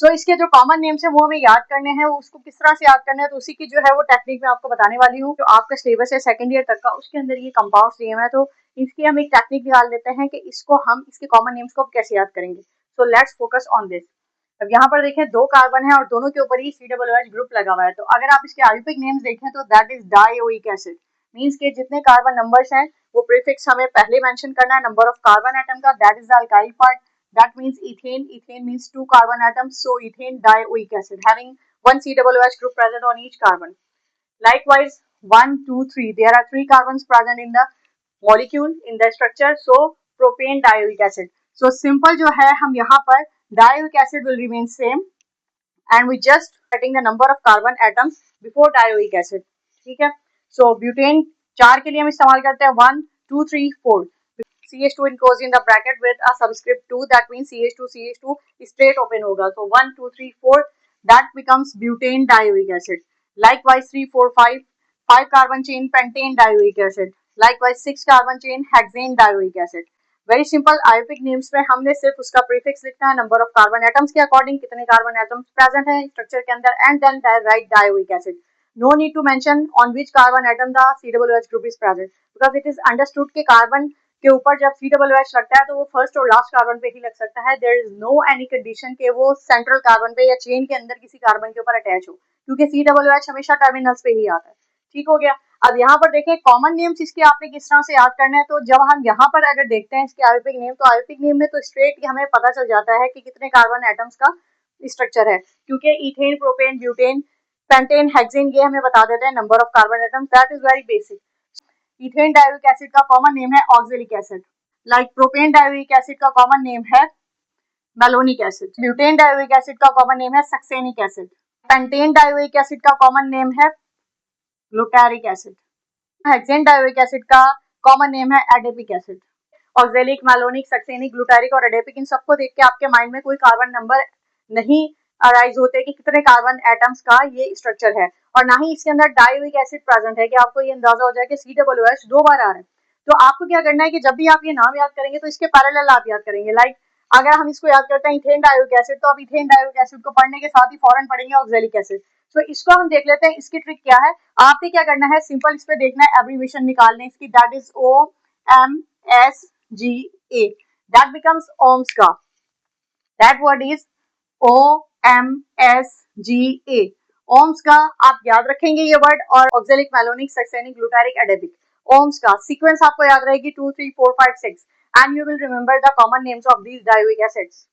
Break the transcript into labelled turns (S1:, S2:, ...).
S1: तो इसके जो कॉमन नेम्स है वो हमें याद करने हैं, उसको किस तरह से याद करना है, तो उसी की जो है वो टेक्निक मैं आपको बताने वाली हूँ। जो आपका सिलेबस है सेकंड ईयर तक का, उसके अंदर ये कंपाउंड्स दिए हुए हैं, तो इसकी हम एक टेक्निक निकाल लेते हैं कि इसको हम इसके कॉमन नेम्स को कैसे याद करेंगे। So let's focus on this. अब यहाँ पर देखें 2 कार्बन है और दोनों के ऊपर ही COOH ग्रुप लगा हुआ है। तो अगर आप इसके आयुर्वेदिक नेम्स देखें तो that is dioic acid, means के जितने कार्बन नंबर्स हैं वो प्रीफिक्स हमें पहले मेंशन करना है नंबर ऑफ कार्बन एटम का, that is the alkyl part, that means ethane. Ethane means 2 carbon atoms, so ethane dioic acid having 1 COOH group present on each carbon. Likewise 1 2 3, there are 3 carbons present in the molecule in the structure, so propane dioic acid. So simple जो है हम यहाँ पर dioic acid will remain same and we just setting the number of carbon atoms before dioic acid. ठीक है, so butane 4 के लिए हम इस्तेमाल करते हैं 1 2 3 4. CH2 enclosed in the bracket with a subscript 2, that means CH2 straight open होगा, so 1 2 3 4 that becomes butane dioic acid. Likewise 3 4 5 carbon chain pentane dioic acid. Likewise 6 carbon chain hexane dioic acid. Very simple, IUPAC names में हमने सिर्फ उसका prefix लिखना है number of carbon atoms के according, कितने carbon atoms present हैं structure के अंदर, and then write dioic acid. No need to mention on which carbon atom the COOH group is present because it is understood कि carbon के ऊपर जब COOH लगता है तो वो फर्स्ट और लास्ट कार्बन पे ही लग सकता है. There is no any condition के वो सेंट्रल कार्बन पे या चेन के अंदर किसी कार्बन के ऊपर अटैच हो, क्योंकि COOH हमेशा टर्मिनल्स पे ही आता है. ठीक हो गया. अब यहाँ पर देखें कॉमन नेम्स इसके आपने किस तरह से याद करना है. तो जब हम यहाँ पर अगर देखते हैं इसके आयुर्वेदिक नेम, तो आयुर्वेदिक नेम में तो स्ट्रेट हमें पता चल जाता है कि कितने कार्बन एटम्स का स्ट्रक्चर है, क्योंकि ethane propane butane pentane hexane ये हमें बता देते हैं number of carbon atoms. That is very basic. Ethane dioic acid का कॉमन नेम है oxalic acid. Like propane dioic acid का कॉमन नेम है malonic acid. Butane dioic acid का कॉमन नेम है succinic acid. Pentane dioic acid का common name है glutaric acid. Hexane dioic acid का common name है adipic acid. Oxalic, malonic, succinic, glutaric और adipic, इन सबको देख के आपके माइंड में कोई कार्बन नंबर नहीं अराइज होते कि कितने कार्बन एटम्स का ये स्ट्रक्चर है, और ना ही इसके अंदर डायोइक एसिड प्रेजेंट है कि आपको ये अंदाजा हो जाए कि COOH 2 बार आ रहे हैं. तो आपको क्या करना है कि जब भी आप ये नाम याद करेंगे तो इसके पैरेलल आप याद करेंगे. लाइक अगर हम इसको याद करते हैं इथेन डायोइक एसिड, तो अब इथेन डायोइक एसिड को पढ़ने के साथ ही फौरन पढ़ेंगे ऑक्जेलिक एसिड. तो इसको हम देख लेते हैं. इसकी ट्रिक क्या है, आपने क्या करना है, सिंपल इस पे देखना है एब्रीविएशन निकालने इसकी, that is OMSGA. That becomes ओम्स का. That word is OMSGA. ओम्स का आप याद रखेंगे ये वर्ड, और oxalic, malonic, succinic, glutaric, adipic. ओम्स का सीक्वेंस आपको याद रहेगी 2 3 4 5 6 and you will remember the common names of these dioic acids.